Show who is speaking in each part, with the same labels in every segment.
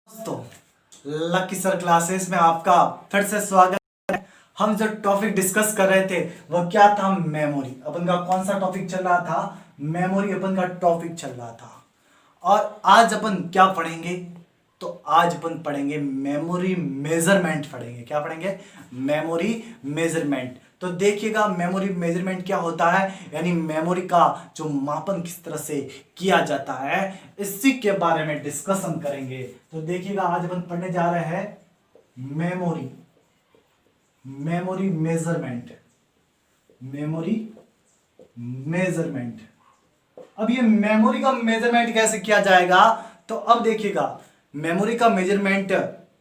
Speaker 1: दोस्तों lucky sir classes में आपका फिर से स्वागत है। हम जो टॉपिक डिस्कस कर रहे थे वह क्या था? मेमोरी। अपन का कौन सा टॉपिक चल रहा था? मेमोरी अपन का टॉपिक चल रहा था। और आज अपन क्या पढ़ेंगे? तो आज अपन पढ़ेंगे मेमोरी मेजरमेंट पढ़ेंगे। क्या पढ़ेंगे? Memory measurement. तो देखिएगा मेमोरी मेजरमेंट क्या होता है, यानी मेमोरी का जो मापन किस तरह से किया जाता है, इसी के बारे में डिस्कशन करेंगे। तो देखिएगा आज अपन पढ़ने जा रहे हैं memory memory measurement. Memory measurement. अब ये मेमोरी का मेजरमेंट कैसे किया जाएगा? तो अब देखिएगा मेमोरी का मेजरमेंट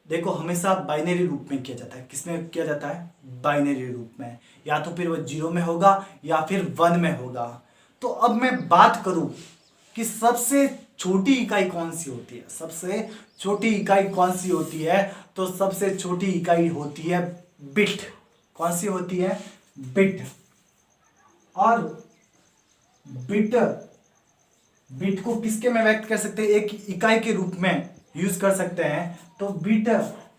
Speaker 1: देखो हमेशा बाइनरी रूप में किया जाता है। किसमें किया जाता है? बाइनरी रूप में। या तो फिर वो 0 में होगा या फिर 1 में होगा। तो अब मैं बात करूं कि सबसे छोटी इकाई कौन सी होती है? सबसे छोटी इकाई कौन सी होती है? तो सबसे छोटी इकाई होती है बिट। कौन सी होती है? बिट। और बिट बिट को किसके में व्यक्त कर सकते हैं? एक इकाई के रूप में यूज कर सकते हैं। तो बिट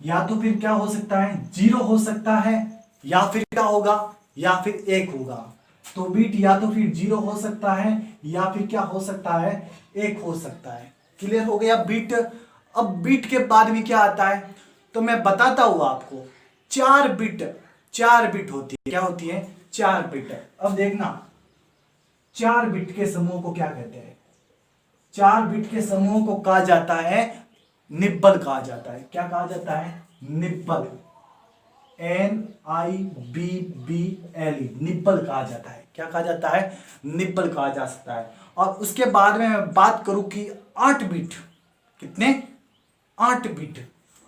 Speaker 1: या तो फिर क्या हो सकता है? 0 हो सकता है, या फिर क्या होगा? या फिर 1 होगा। तो बिट या तो फिर 0 हो सकता है या फिर क्या हो सकता है? 1 हो सकता है। क्लियर हो गया बिट। अब बिट के बाद में क्या आता है? तो मैं बताता हूं आपको। 4 बिट होती है। क्या होती है? 4 बिट। अब देखना 4 बिट के समूह को क्या कहते हैं? 4 बिट के समूह को कहा जाता है निब्बल कहा जाता है। क्या कहा जाता है? निब्बल। NIBBL निब्बल कहा जाता है। क्या कहा जाता है? निब्बल कहा जा सकता है। और उसके बाद में मैं बात करूं कि 8 बिट। कितने? 8 बिट।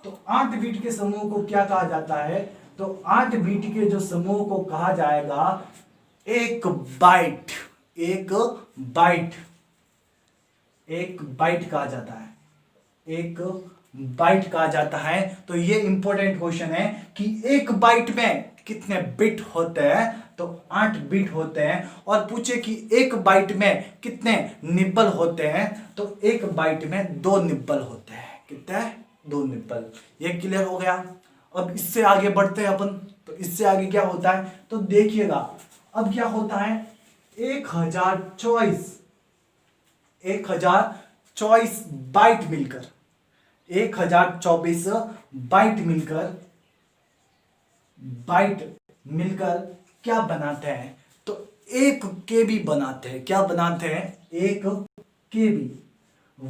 Speaker 1: तो 8 बिट के समूह को क्या कहा जाता है? तो 8 बिट के जो समूह को कहा जाएगा एक बाइट। एक बाइट। एक बाइट कहा जाता है। एक बाइट कहा जाता है। तो ये इंपॉर्टेंट क्वेश्चन है कि एक बाइट में कितने बिट होते हैं? तो 8 बिट होते हैं। और पूछे कि एक बाइट में कितने निब्बल होते हैं? तो एक बाइट में 2 निब्बल होते हैं। कितने? 2 निब्बल। ये क्लियर हो गया। अब इससे आगे बढ़ते हैं अपन। तो इससे आगे क्या होता है? तो देखिएगा अब क्या होता है? 1024 बाइट मिलकर 1024 बाइट मिलकर क्या बनाते हैं? तो 1 केबी बनाते हैं। क्या बनाते हैं? 1 केबी।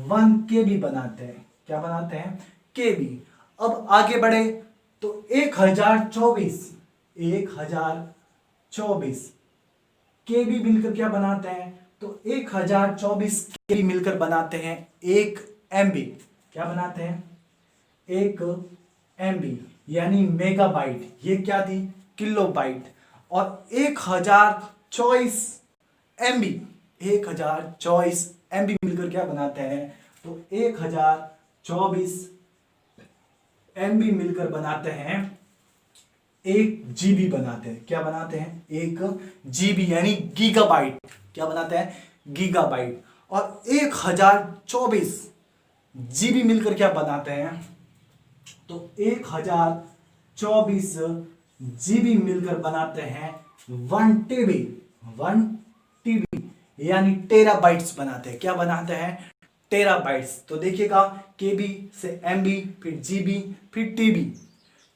Speaker 1: 1 केबी बनाते हैं। क्या बनाते हैं? केबी। अब आगे बढ़े तो 1024 केबी मिलकर क्या बनाते हैं? तो 1024 केबी मिलकर बनाते हैं 1 एमबी। क्या बनाते हैं? 1 एमबी यानी मेगाबाइट। ये क्या थी? किलोबाइट। और 1024 एमबी मिलकर क्या बनाते हैं? तो 1024 एमबी मिलकर बनाते हैं 1 जीबी बनाते हैं। क्या बनाते हैं? 1 जीबी यानी गीगाबाइट। क्या बनाते हैं? गीगाबाइट। और 1024 जीबी मिलकर क्या बनाते हैं? तो 1024 जीबी मिलकर बनाते हैं 1 टीबी। 1 टीबी यानी टेराबाइट्स बनाते हैं। क्या बनाते हैं? टेराबाइट्स। तो देखिएगा केबी से एमबी, फिर जीबी, फिर टीबी।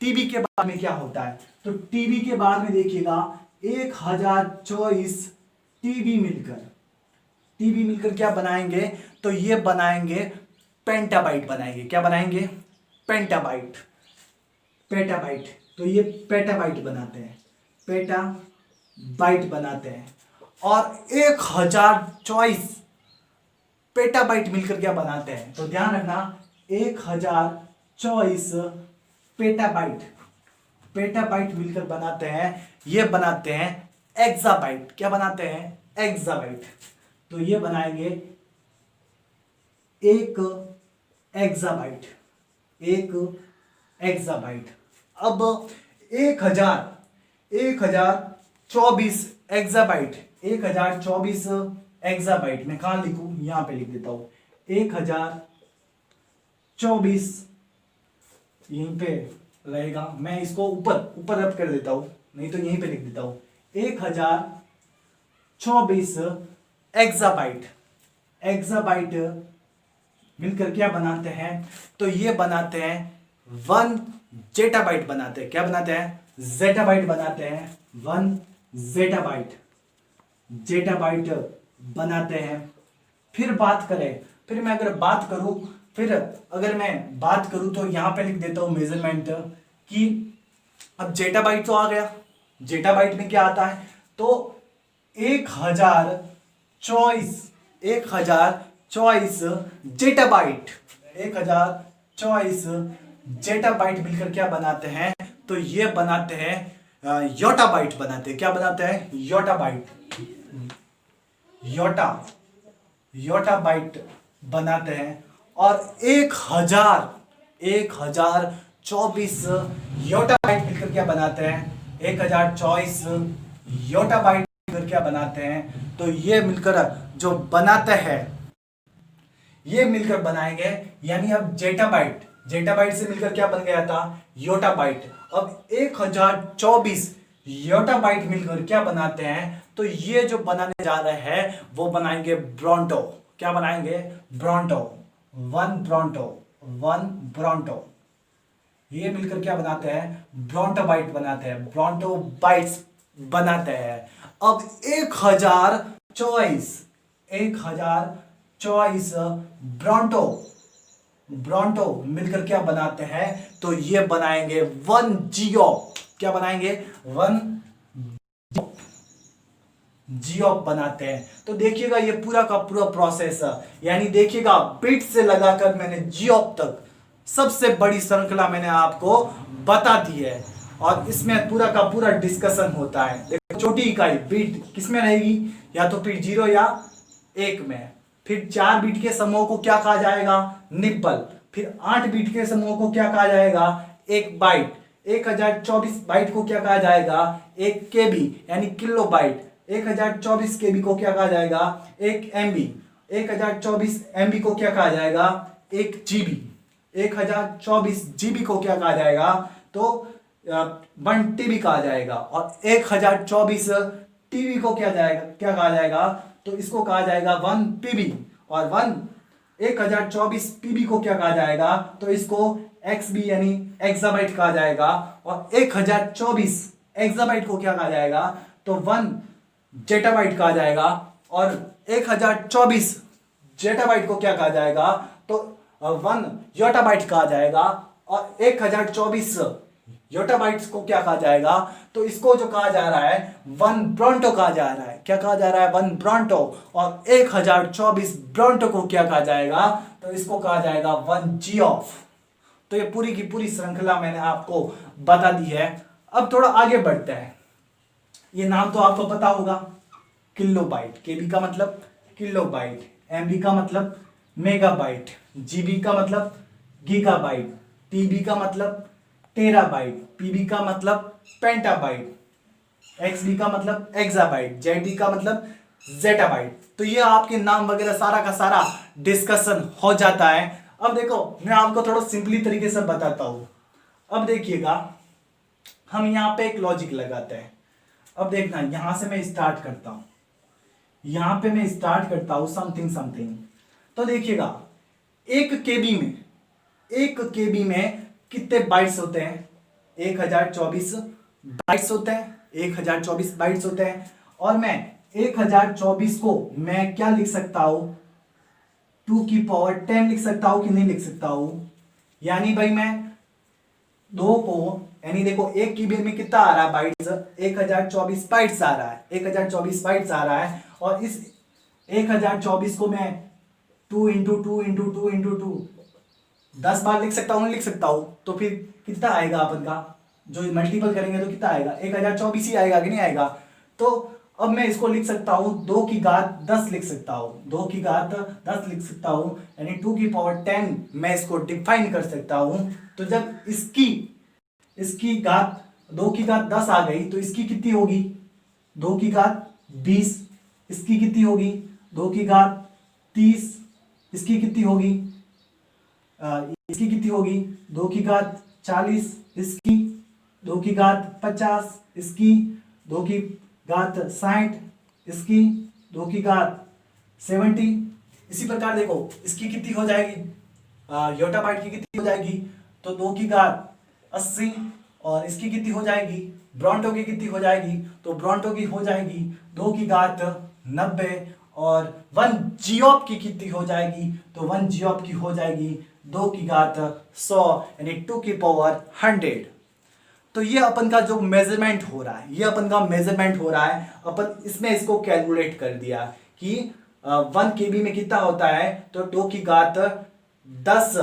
Speaker 1: टीबी के बाद में क्या होता है? तो टीबी के बाद में देखिएगा 1024 टीबी मिलकर क्या बनाएंगे? तो ये बनाएंगे पेंटाबाइट बनाएंगे। क्या बनाएंगे? पेंटाबाइट। पेटाबाइट। तो ये पेटाबाइट बनाते हैं। पेटाबाइट बनाते हैं। और 1024 पेटाबाइट मिलकर क्या बनाते हैं? तो ध्यान रखना 1024 पेटाबाइट मिलकर बनाते हैं, ये बनाते हैं एक्साबाइट। क्या बनाते हैं? एक्साबाइट। तो ये बनाएंगे 1 एक्साबाइट। 1 एक्साबाइट। अब 1024 एक्साबाइट। 1024 एक्साबाइट मैं कहां लिखूं? यहां पे लिख देता हूं 1024 यहीं पे रहेगा। मैं इसको ऊपर ऊपर रब कर देता हूं, नहीं तो यहीं पे लिख देता हूं 1024 एक्साबाइट। एक्साबाइट मिलकर क्या बनाते हैं, तो ये बनाते हैं 1 जेटाबाइट बनाते हैं। क्या बनाते हैं, जेटाबाइट बनाते हैं। 1 जेटाबाइट जेटाबाइट बनाते हैं। फिर बात करें, फिर मैं अगर बात करूं, फिर अगर मैं बात करूं तो यहां पे लिख देता हूं मेजरमेंट कि अब जेटाबाइट तो आ गया। जेटाबाइट में क्या आता है, तो 1024 जेटाबाइट 1024 जेटाबाइट मिलकर क्या बनाते हैं, तो ये बनाते हैं योटाबाइट बनाते हैं। क्या बनाते हैं, योटाबाइट योटाबाइट बनाते हैं। और 1024 योटाबाइट मिलकर क्या बनाते हैं, 1024 योटाबाइट मिलकर क्या बनाते हैं, तो ये मिलकर जो बनाते हैं, ये मिलकर बनाएंगे। यानी अब जेटाबाइट से मिलकर क्या बन गया था, योटाबाइट। अब 1024 योटाबाइट मिलकर क्या बनाते हैं, तो ये जो बनाने जा रहे हैं वो बनाएंगे ब्रोंटो। क्या बनाएंगे, ब्रोंटो। 1 ब्रोंटो। ये मिलकर क्या बनाते हैं, ब्रोंटोबाइट बनाते हैं, ब्रोंटोबाइट्स बनाते हैं। अब 1024 ब्रोंटो मिलकर क्या बनाते हैं, तो ये बनाएंगे 1 जियोप। क्या बनाएंगे, 1 जियोप बनाते हैं। तो देखिएगा ये पूरा का पूरा प्रोसेस है, यानी देखिएगा बिट से लगाकर मैंने जियोप तक सबसे बड़ी श्रृंखला मैंने आपको बता दी है। और इसमें पूरा का पूरा डिस्कशन होता है। देखो छोटी इकाई बिट किसमें रहेगी, या तो फिर 0 या 1 में। फिर 4 बीट के समूह को क्या कहा जाएगा, निब्बल। फिर 8 बीट के समूह को क्या कहा जाएगा, एक बाइट। 1024 बाइट को क्या कहा जाएगा, एक केबी यानी किलो बाइट। 1024 केबी को क्या कहा जाएगा, एक एमबी। 1024 एमबी को क्या कहा जाएगा, एक जीबी। 1024 जीबी को क्या कहा जाएगा, तो 1 टीबी कहा जाएगा। और 1024 टीबी को क्या कहा जाएगा, तो इसको कहा जाएगा 1 पीबी। और 1024 पीबी को क्या कहा जाएगा, तो इसको एक्सबी यानी एक्साबाइट कहा जाएगा। और 1024 एक्साबाइट को क्या कहा जाएगा, तो 1 जेटाबाइट कहा जाएगा। और 1024 जेटाबाइट को क्या कहा जाएगा, तो 1 योटाबाइट कहा जाएगा। और 1024 योटाबाइट्स को क्या कहा जाएगा, तो इसको जो कहा जा रहा है 1 ब्रोंटो कहा जा रहा है। क्या कहा जा रहा है, 1 ब्रोंटो। और 1024 ब्रोंटो को क्या कहा जाएगा, तो इसको कहा जाएगा 1 जियोफ। तो ये पूरी की पूरी श्रृंखला मैंने आपको बता दी है। अब थोड़ा आगे बढ़ते हैं। ये नाम तो आपको पता होगा, किलोबाइट। केबी का मतलब किलोबाइट, एमबी का मतलब मेगाबाइट, जीबी का मतलब गीगाबाइट, टीबी का मतलब टेराबाइट, पीबी का मतलब पेंटाबाइट, एक्सबी का मतलब एक्साबाइट, जेडी का मतलब जेटाबाइट। तो ये आपके नाम वगैरह सारा का सारा डिस्कशन हो जाता है। अब देखो मैं आपको थोड़ा सिंपली तरीके से बताता हूं। अब देखिएगा हम यहां पे एक लॉजिक लगाते हैं। अब देखना यहां से मैं स्टार्ट करता हूं, यहां पे मैं स्टार्ट करता हूं समथिंग। तो देखिएगा 1 केबी में कितने बाइट्स होते हैं, 1024 बाइट्स होते हैं, 1024 बाइट्स होते हैं। और मैं 1024 को मैं क्या लिख सकता हूं, 2 की पावर 10 लिख सकता हूं कि नहीं लिख सकता हूं। यानी भाई मैं 2 को, यानी देखो 1 की में कितना आ रहा है बाइट्स, 1024 बाइट्स आ रहा है, 1024 बाइट्स आ रहा है। और इस 1024 को मैं 2 इंटू 2 इंटू 2 इंटू 2 10 बार लिख सकता हूं, नहीं लिख सकता हूं। तो फिर कितना आएगा अपन का, जो मल्टीपल करेंगे तो कितना आएगा, 1024 ही आएगा कि नहीं आएगा। तो अब मैं इसको लिख सकता हूं 2 की घात 10 लिख सकता हूं, 2 की घात 10 लिख सकता हूं। यानी 2 की पावर 10 मैं इसको डिफाइन कर सकता हूं। तो जब इसकी घात 2 की घात 10 आ गई तो इसकी कितनी होगी, 2 की घात 20। इसकी कितनी होगी, 2 की घात 30। इसकी कितनी होगी, 2 की घात 40, इसकी 2 की घात 50, इसकी 2 की घात 60, इसकी 2 की घात 70। इसी प्रकार देखो इसकी कितनी हो जाएगी, योटा बाइट की कितनी हो जाएगी, तो 2 की घात 80, और इसकी कितनी हो जाएगी, ब्रोंटो की कितनी हो जाएगी, तो ब्रोंटो की हो जाएगी 2 की घात 90, और 1 जियोप की कितनी हो जाएगी, तो 1 जियोप की हो जाएगी 2 की घात 100, यानी 2 की पावर 100। तो ये अपन का जो मेजरमेंट हो रहा है, ये अपन का मेजरमेंट हो रहा है, अपन इसमें इसको कैलकुलेट कर दिया कि 1 केबी में कितना होता है, तो 2 की घात 10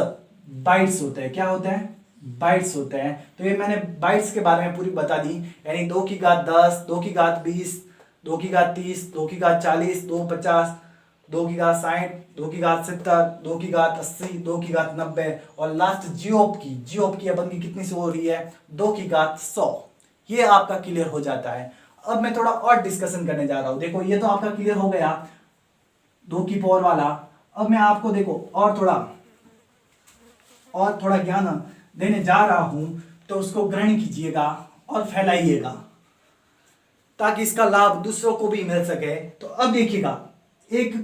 Speaker 1: बाइट्स होते हैं। क्या होते हैं, बाइट्स होते हैं। तो ये मैंने बाइट्स के बारे में पूरी बता दी, यानी 2 की घात 10, 2 की घात 20, 2 की घात 30, 2 की घात 40, 2 50, 2 की घात 60, 2 की घात 70, 2 की घात 80, 2 की घात 90, और लास्ट जियोप की अपन की कितनी से हो रही है, 2 की घात 100। ये आपका क्लियर हो जाता है। अब मैं थोड़ा और डिस्कशन करने जा रहा हूं। देखो ये तो आपका क्लियर हो गया 2 की पावर वाला। अब मैं आपको देखो और थोड़ा ज्ञान देने जा रहा हूं, तो उसको ग्रहण कीजिएगा और फैलाइएगा ताकि इसका लाभ दूसरों को भी मिल सके। तो अब देखिएगा एक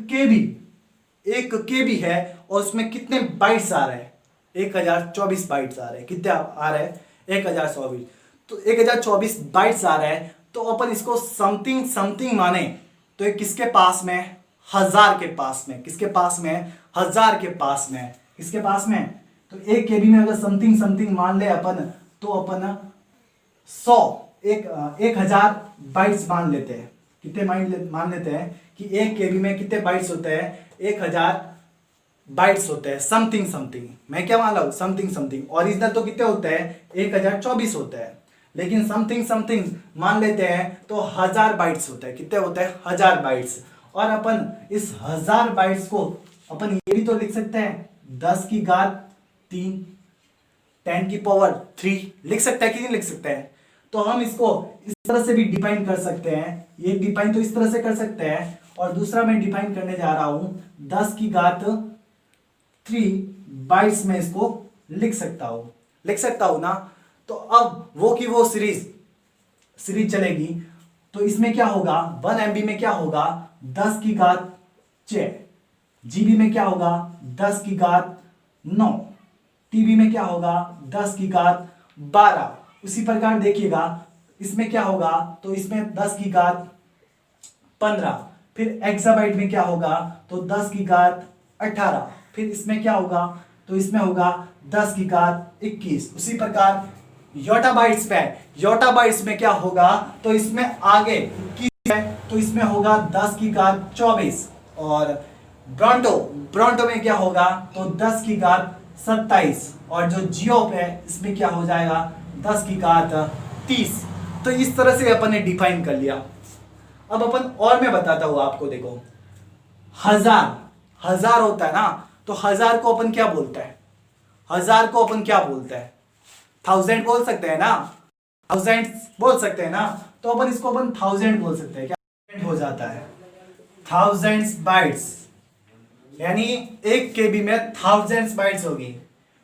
Speaker 1: केबी है और उसमें कितने बाइट्स आ रहे हैं, 1024 बाइट्स आ रहे हैं। कितने आ रहे हैं, 1024। तो 1024 बाइट्स आ रहे हैं, तो अपन इसको समथिंग माने तो ये किसके पास में, 1000 के पास में। किसके पास में, 1000 के पास में। किसके पास में, तो 1 केबी में अगर समथिंग मान ले अपन, तो अपन 1000 बाइट्स मान लेते हैं। कितने मान लेते हैं कि 1 केबी में कितने बाइट्स होते हैं, 1000 बाइट्स होते हैं। समथिंग मैं क्या मान रहा हूं, समथिंग। ओरिजिनल तो कितने होते हैं, 1024 होते हैं, लेकिन समथिंग मान लेते हैं तो 1000 बाइट्स होते हैं। कितने होते हैं, 1000 बाइट्स। और अपन इस 1000 बाइट्स को अपन ये भी तो लिख सकते हैं 10 की घात 3, 10 की पावर 3 लिख सकते हैं कि नहीं लिख सकते हैं। तो हम इसको इस तरह से भी डिफाइन कर सकते हैं। ये डिफाइन तो इस तरह से कर सकते हैं, और दूसरा मैं डिफाइन करने जा रहा हूं 10 की घात 3 बाइट्स में इसको लिख सकता हूं ना। तो अब वो सीरीज चलेगी। तो इसमें क्या होगा, 1 MB में क्या होगा, 10 की घात 6, GB में क्या होगा, 10 की घात 9, TB में क्या होगा, 10 की घात 12। उसी प्रकार देखिएगा इसमें क्या होगा, तो इसमें 10 की घात 15। फिर एक्साबाइट में क्या होगा, तो 10 की घात 18। फिर इसमें क्या होगा, तो इसमें होगा 10 की घात 21। उसी प्रकार योटा बाइट्स में क्या होगा, तो इसमें आगे की है, तो इसमें होगा 10 की घात 24। और ब्रोंटो में क्या होगा, तो 10 की घात 27। और जो जियोप है इसमें क्या हो जाएगा, 10 की घात 30। तो इस तरह से अपन ने डिफाइन कर लिया। अब अपन और मैं बताता हूं आपको। देखो 1000 होता है ना, तो 1000 को अपन क्या बोलते हैं, 1000 को अपन क्या बोलते हैं, 1000 बोल सकते हैं ना, 1000 बोल सकते हैं ना। तो अपन इसको 1000 बोल सकते हैं। क्या हो जाता है, 1000 बाइट्स, यानी 1 केबी में 1000 बाइट्स होगी।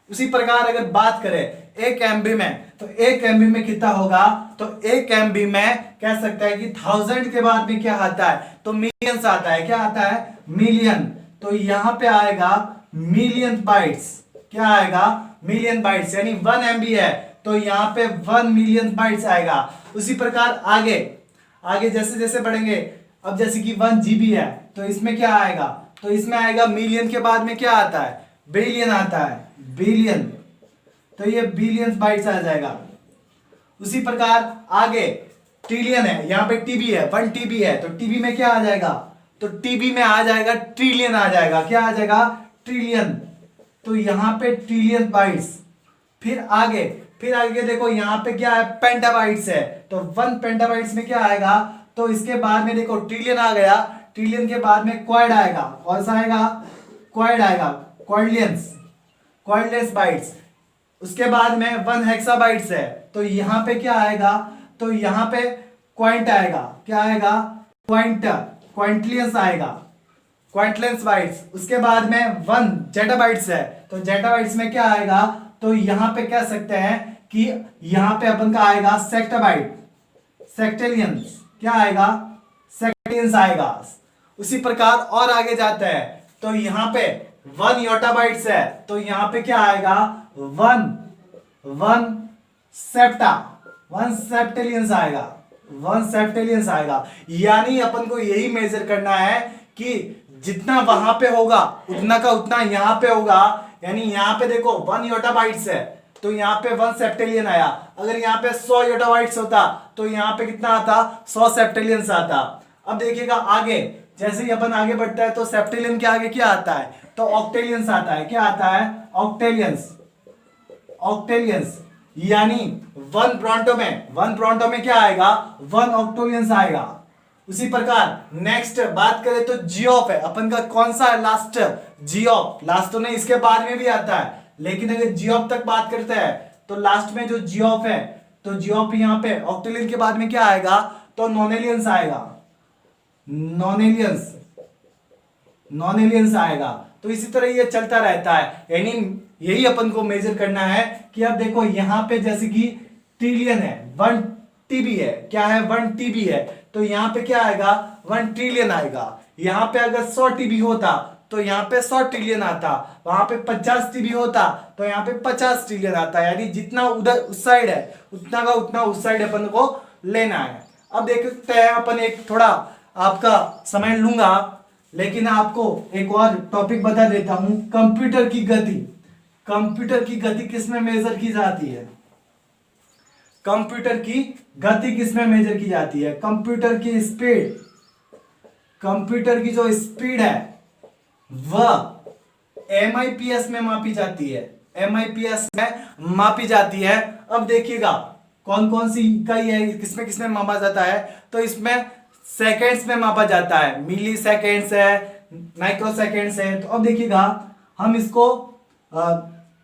Speaker 1: उसी प्रकार अगर बात करें 1 MB में, तो 1 MB में कितना होगा, तो 1 MB में कह सकता है कि 1000 के बाद में क्या आता है, तो मिलियंस आता है। क्या आता है, मिलियन। तो यहां पे आएगा मिलियन बाइट्स। क्या आएगा, मिलियन बाइट्स, यानी 1 MB है तो यहां पे 1 मिलियन बाइट्स आएगा। उसी प्रकार आगे जैसे जैसे बढ़ेंगे, अब जैसे कि 1 GB है, तो इसमें क्या आएगा, तो इसमें आएगा मिलियन के बाद में क्या आता है, बिलियन आता है, बिलियन। तो ये बिलियन बाइट्स आ जाएगा। उसी प्रकार आगे ट्रिलियन है, यहां पे TB है, 1 TB है, तो TB में क्या आ जाएगा, तो TB में आ जाएगा ट्रिलियन आ जाएगा। क्या आ जाएगा, ट्रिलियन। तो यहां पे ट्रिलियन बाइट्स। फिर आगे देखो यहां पे क्या है, पेंटाबाइट्स है, तो 1 पेंटाबाइट्स में क्या आएगा, तो इसके बाद में देखो ट्रिलियन आ गया, ट्रिलियन के बाद में क्वाड आएगा। कौन सा आएगा, क्वाड आएगा, क्वाडलेस बाइट्स। उसके बाद में 1 हेक्साबाइट्स है, तो यहां पे क्या आएगा, तो यहां पे क्वांट आएगा। क्या आएगा, क्वांटलियंस आएगा, क्वांटलेंस बाइट्स। उसके बाद में 1 जेटाबाइट्स है, तो जेटाबाइट्स में क्या आएगा, तो यहां पे कह सकते हैं कि यहां पे अपन का आएगा सेक्टाबाइट, सेक्टेलियंस, क्या आएगा, सेक्टेलियंस आएगा। उसी प्रकार और आगे जाता है तो यहां पे 1 योटाबाइट्स है, तो यहां पे क्या आएगा, 1 सेप्टा, 1 सेप्टेलियंस आएगा, 1 सेप्टेलियंस आएगा। यानी अपन को यही मेजर करना है कि जितना वहां पे होगा उतना का उतना यहां पे होगा। यानी यहां पे देखो 1 योटाबाइट्स है तो यहां पे 1 सेप्टेलियन आया। अगर यहां पे 100 योटाबाइट्स होता तो यहां पे कितना आता, 100 सेप्टेलियंस आता। अब देखिएगा आगे, जैसे ही अपन आगे बढ़ता है तो सेप्टेलियन के आगे क्या आता है, तो ऑक्टेलियंस आता है। क्या आता है, ऑक्टेलियंस, ऑक्टेलियंस। यानी 1 ब्रोंटो में क्या आएगा, 1 ऑक्टेलियंस आएगा। उसी प्रकार नेक्स्ट बात करें तो जियोप है अपन का, कौन सा है, लास्ट, जियोप। लास्ट तो नहीं, इसके बाद में भी आता है, लेकिन अगर जियोप तक बात करते हैं तो लास्ट में जो जियोप है, तो जियोप यहाँ पे ऑक्टेलियन के बाद में क्या आएगा, तो नॉनेलियंस आएगा, नॉनेलियंस, नॉनेलियंस आएगा। तो इसी तरह ये चलता रहता है। यानी यही अपन को मेजर करना है कि अब देखो यहां पे जैसे कि ट्रिलियन है, 1 टीबी है, क्या है, 1 टीबी है, तो यहां पे क्या आएगा, 1 ट्रिलियन आएगा। यहां पे अगर 100 टीबी होता तो यहां पे 100 ट्रिलियन आता, वहां पे 50 टीबी होता तो यहां पे 50 ट्रिलियन आता। यानी जितना उधर उस साइड है उतना का उतना उस साइड अपन को लेना है। अब देखते हैं अपन, एक थोड़ा आपका समय लूंगा लेकिन आपको एक और टॉपिक बता देता हूं, कंप्यूटर की गति। कंप्यूटर की गति किसमें मेजर की जाती है, कंप्यूटर की गति किसमें मेजर की जाती है, कंप्यूटर की स्पीड, कंप्यूटर की जो स्पीड है वह एमआईपीएस में मापी जाती है, एमआईपीएस में मापी जाती है। अब देखिएगा कौन कौन सी इकाई है, किसमें किसमें मापा जाता है, तो इसमें सेकेंड्स में मापा जाता है, मिली सेकेंड्स है, माइक्रो सेकेंड्स है। तो अब देखिएगा हम इसको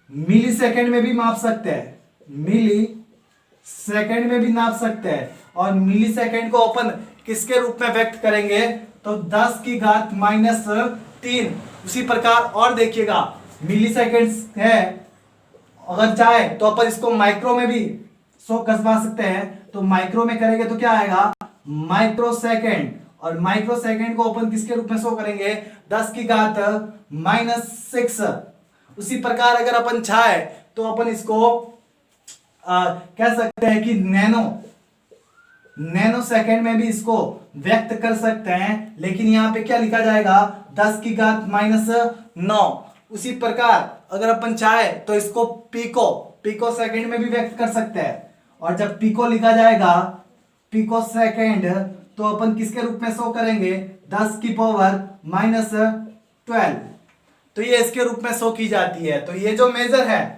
Speaker 1: मिली सेकेंड में भी माप सकते हैं, मिली सेकेंड में भी नाप सकते हैं। और मिली सेकेंड को अपन किसके रूप में व्यक्त करेंगे, तो 10 की घात -3। उसी प्रकार और देखिएगा मिली सेकेंड्स है, अगर चाहे तो अपन इसको माइक्रो में भी कसवा सकते हैं। तो माइक्रो में करेंगे तो क्या आएगा, माइक्रो सेकेंड। और माइक्रो सेकेंड को अपन किसके रूप में शो करेंगे, 10 की घात -6। उसी प्रकार अगर अपन चाहे तो अपन इसको कह सकते हैं कि नैनो सेकेंड में भी इसको व्यक्त कर सकते हैं, लेकिन यहां पे क्या लिखा जाएगा, 10 की घात -9। उसी प्रकार अगर अपन चाहे तो इसको पिको सेकेंड में भी व्यक्त कर सकते हैं। और जब पिको लिखा जाएगा, पिको सेकेंड, तो अपन किसके रूप में शो करेंगे, 10 की पावर -12। तो ये इसके रूप में शो की जाती है। तो ये जो मेजर है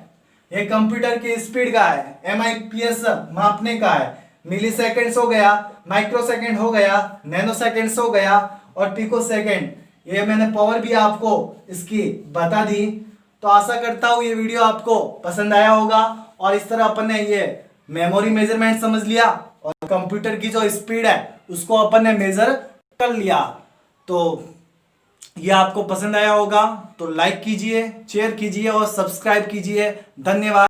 Speaker 1: ये कंप्यूटर की स्पीड का है, एमआईपीएस मापने का है। मिली सेकेंड्स हो गया, माइक्रो सेकेंड हो गया, नैनो सेकेंड्स हो गया और पिको सेकेंड। ये मैंने पावर भी आपको इसकी बता दी। तो आशा करता हूँ ये वीडियो आपको पसंद आया होगा। और इस तरह अपन ने ये मेमोरी मेजरमेंट समझ लिया और कंप्यूटर की जो स्पीड है उसको अपन ने मेजर कर लिया। तो ये आपको पसंद आया होगा तो लाइक कीजिए, शेयर कीजिए और सब्सक्राइब कीजिए। धन्यवाद।